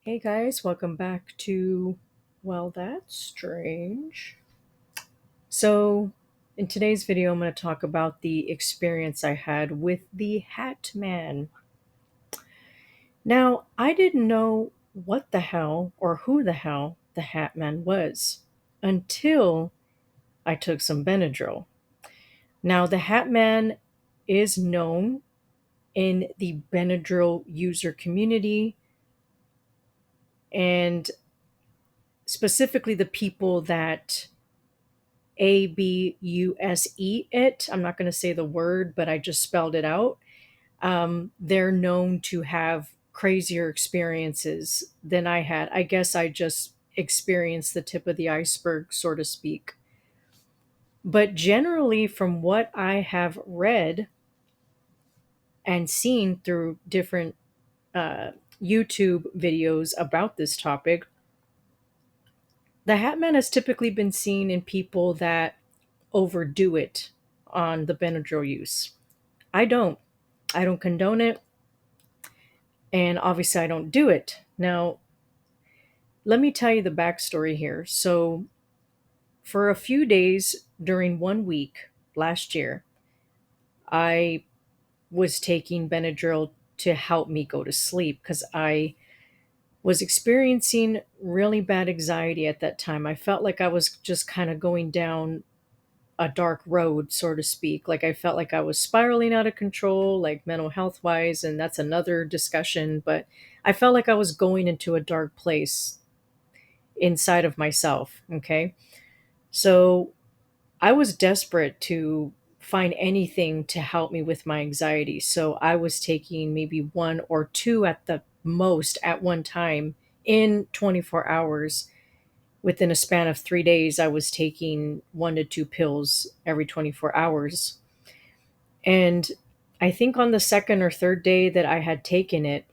Hey guys, welcome back to Well, That's Strange. So, in today's video, I'm going to talk about the experience I had with the Hatman. Now, I didn't know what the hell or who the hell the Hatman was until I took some Benedryl. Now, the Hatman is known in the Benadryl user community and specifically the people that abuse it. I'm not going to say the word, but I just spelled it out. They're known to have crazier experiences than I had. I guess I just experienced the tip of the iceberg, so to speak. But generally, from what I have read and seen through different uh, YouTube videos about this topic, the Hatman has typically been seen in people that overdo it on the Benadryl use. I don't. I don't condone it, and obviously I don't do it. Now, let me tell you the backstory here. So, for a few days during 1 week last year, I was taking Benadryl to help me go to sleep because I was experiencing really bad anxiety at that time. I felt like I was just kind of going down a dark road, so to speak. Like I felt like I was spiraling out of control, like mental health wise, and that's another discussion. But I felt like I was going into a dark place inside of myself. Okay. So I was desperate to find anything to help me with my anxiety. So I was taking maybe one or two at the most at one time in 24 hours. Within a span of 3 days, I was taking 1 to 2 pills every 24 hours. And I think on the second or third day that I had taken it,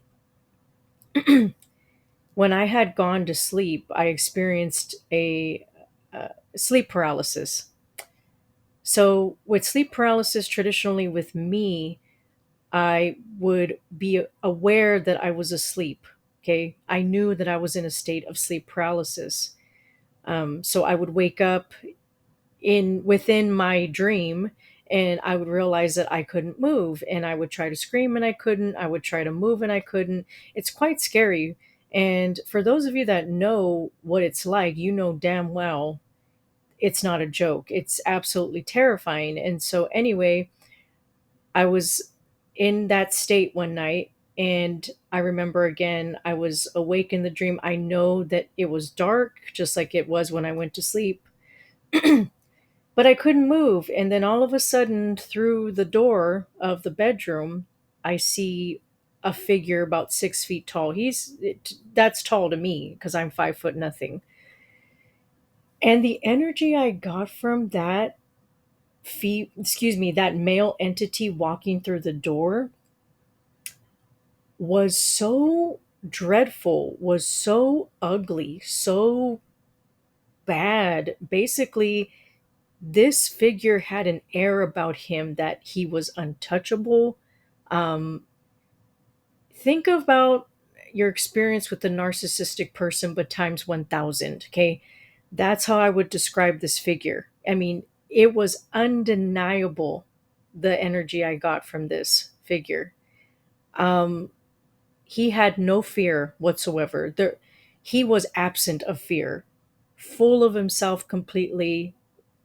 when I had gone to sleep, I experienced a sleep paralysis. So, with sleep paralysis, traditionally with me, I would be aware that I was asleep. Okay. I knew that I was in a state of sleep paralysis. So I would wake up in within my dream and I would realize that I couldn't move and I would try to scream and I couldn't. I would try to move and I couldn't. It's quite scary. And for those of you that know what it's like, you know damn well it's not a joke. It's absolutely terrifying. And so, anyway, I was in that state one night. And I remember again, I was awake in the dream. I know that it was dark, just like it was when I went to sleep, but I couldn't move. And then all of a sudden, through the door of the bedroom, I see a figure about 6 feet tall. That's tall to me because I'm 5 foot nothing. And the energy I got from that male entity walking through the door was so dreadful, was so ugly, so bad. Basically, this figure had an air about him that he was untouchable. Um, think about your experience with the narcissistic person, but times 1,000. Okay. That's how I would describe this figure. I mean, it was undeniable the energy I got from this figure. Um, he had no fear whatsoever. He was absent of fear, full of himself completely,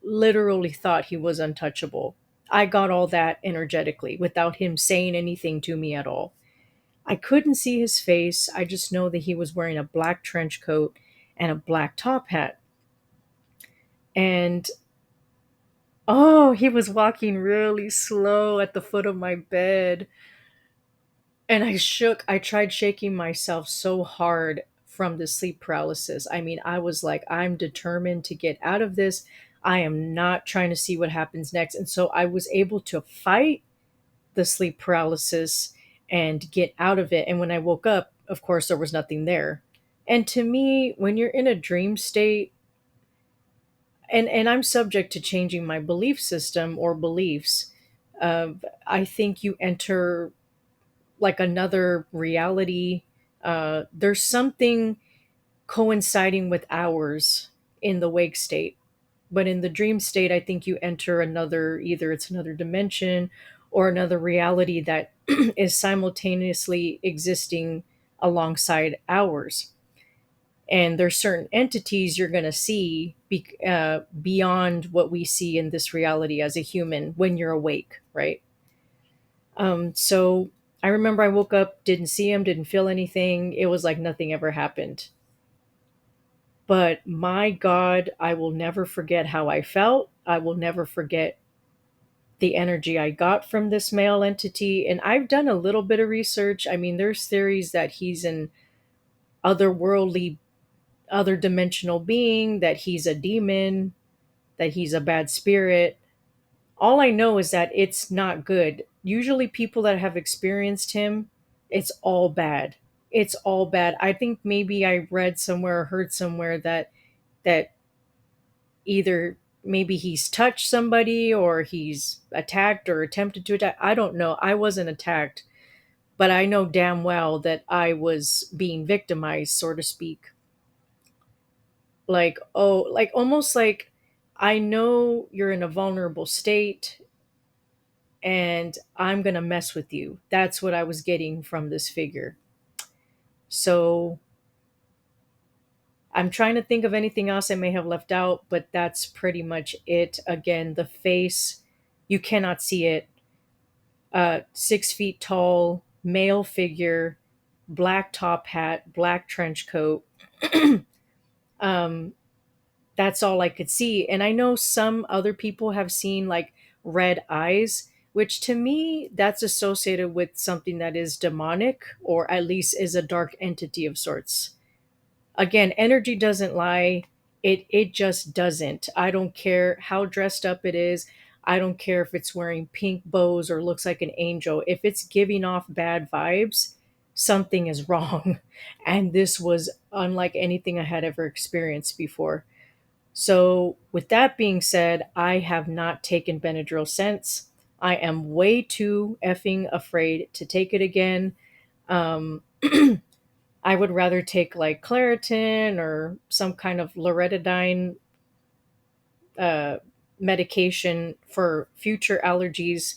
literally thought he was untouchable. I got all that energetically without him saying anything to me at all. I couldn't see his face. I just know that he was wearing a black trench coat and a black top hat. And oh, he was walking really slow at the foot of my bed. And I tried shaking myself so hard from the sleep paralysis. I mean, I was like, I'm determined to get out of this. I am not trying to see what happens next. And so I was able to fight the sleep paralysis and get out of it. And when I woke up, of course, there was nothing there. And to me, when you're in a dream state, and I'm subject to changing my belief system or beliefs, I think you enter like another reality. There's something coinciding with ours in the wake state. But in the dream state, I think you enter another, either it's another dimension or another reality that is simultaneously existing alongside ours. And there's certain entities you're going to see beyond what we see in this reality as a human when you're awake, right? So I remember I woke up, didn't see him, didn't feel anything. It was like nothing ever happened. But my God, I will never forget how I felt. I will never forget the energy I got from this male entity. And I've done a little bit of research. I mean, there's theories that he's an otherworldly, other dimensional being, that he's a demon, that he's a bad spirit. All I know is that it's not good. Usually, people that have experienced him, it's all bad. It's all bad. I think maybe I read somewhere or heard somewhere that either maybe he's touched somebody or he's attacked or attempted to attack. I don't know. I wasn't attacked, but I know damn well that I was being victimized, so to speak. Like, oh, like almost like I know you're in a vulnerable state and I'm going to mess with you. That's what I was getting from this figure. So I'm trying to think of anything else I may have left out, but that's pretty much it. Again, the face, you cannot see it. 6 feet tall, male figure, black top hat, black trench coat. um, that's all I could see. And I know some other people have seen like red eyes, which to me, that's associated with something that is demonic or at least is a dark entity of sorts. Again, energy doesn't lie. It just doesn't. I don't care how dressed up it is. I don't care if it's wearing pink bows or looks like an angel. If it's giving off bad vibes, something is wrong. And this was unlike anything I had ever experienced before. So, with that being said, I have not taken Benadryl since. I am way too effing afraid to take it again. Um, I would rather take like Claritin or some kind of loratadine uh, medication for future allergies.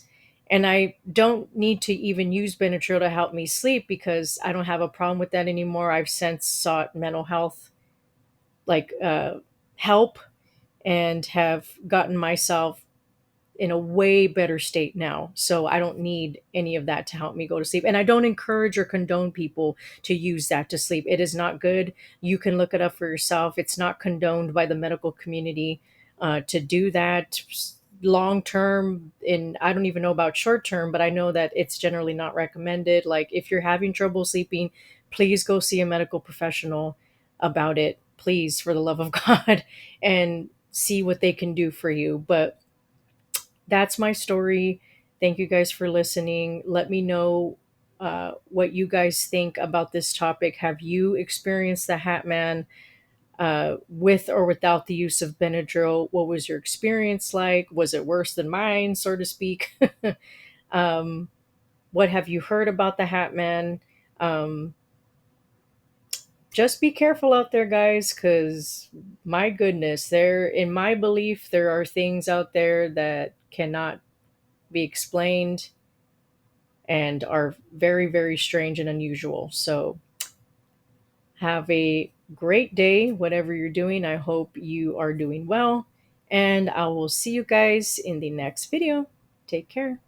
And I don't need to even use Benadryl to help me sleep because I don't have a problem with that anymore. I've since sought mental health like help and have gotten myself in a way better state now. So I don't need any of that to help me go to sleep. And I don't encourage or condone people to use that to sleep. It is not good. You can look it up for yourself. It's not condoned by the medical community to do that long term. And I don't even know about short term, but I know that it's generally not recommended. Like if you're having trouble sleeping, please go see a medical professional about it. Please, for the love of God, and see what they can do for you. But that's my story. Thank you guys for listening. Let me know what you guys think about this topic. Have you experienced the Hatman with or without the use of Benadryl? What was your experience like? Was it worse than mine, so to speak? um, what have you heard about the Hatman? Um, just be careful out there, guys, because my goodness, there, in my belief, there are things out there that cannot be explained and are very, very strange and unusual. So, have a great day, whatever you're doing. I hope you are doing well. And I will see you guys in the next video. Take care.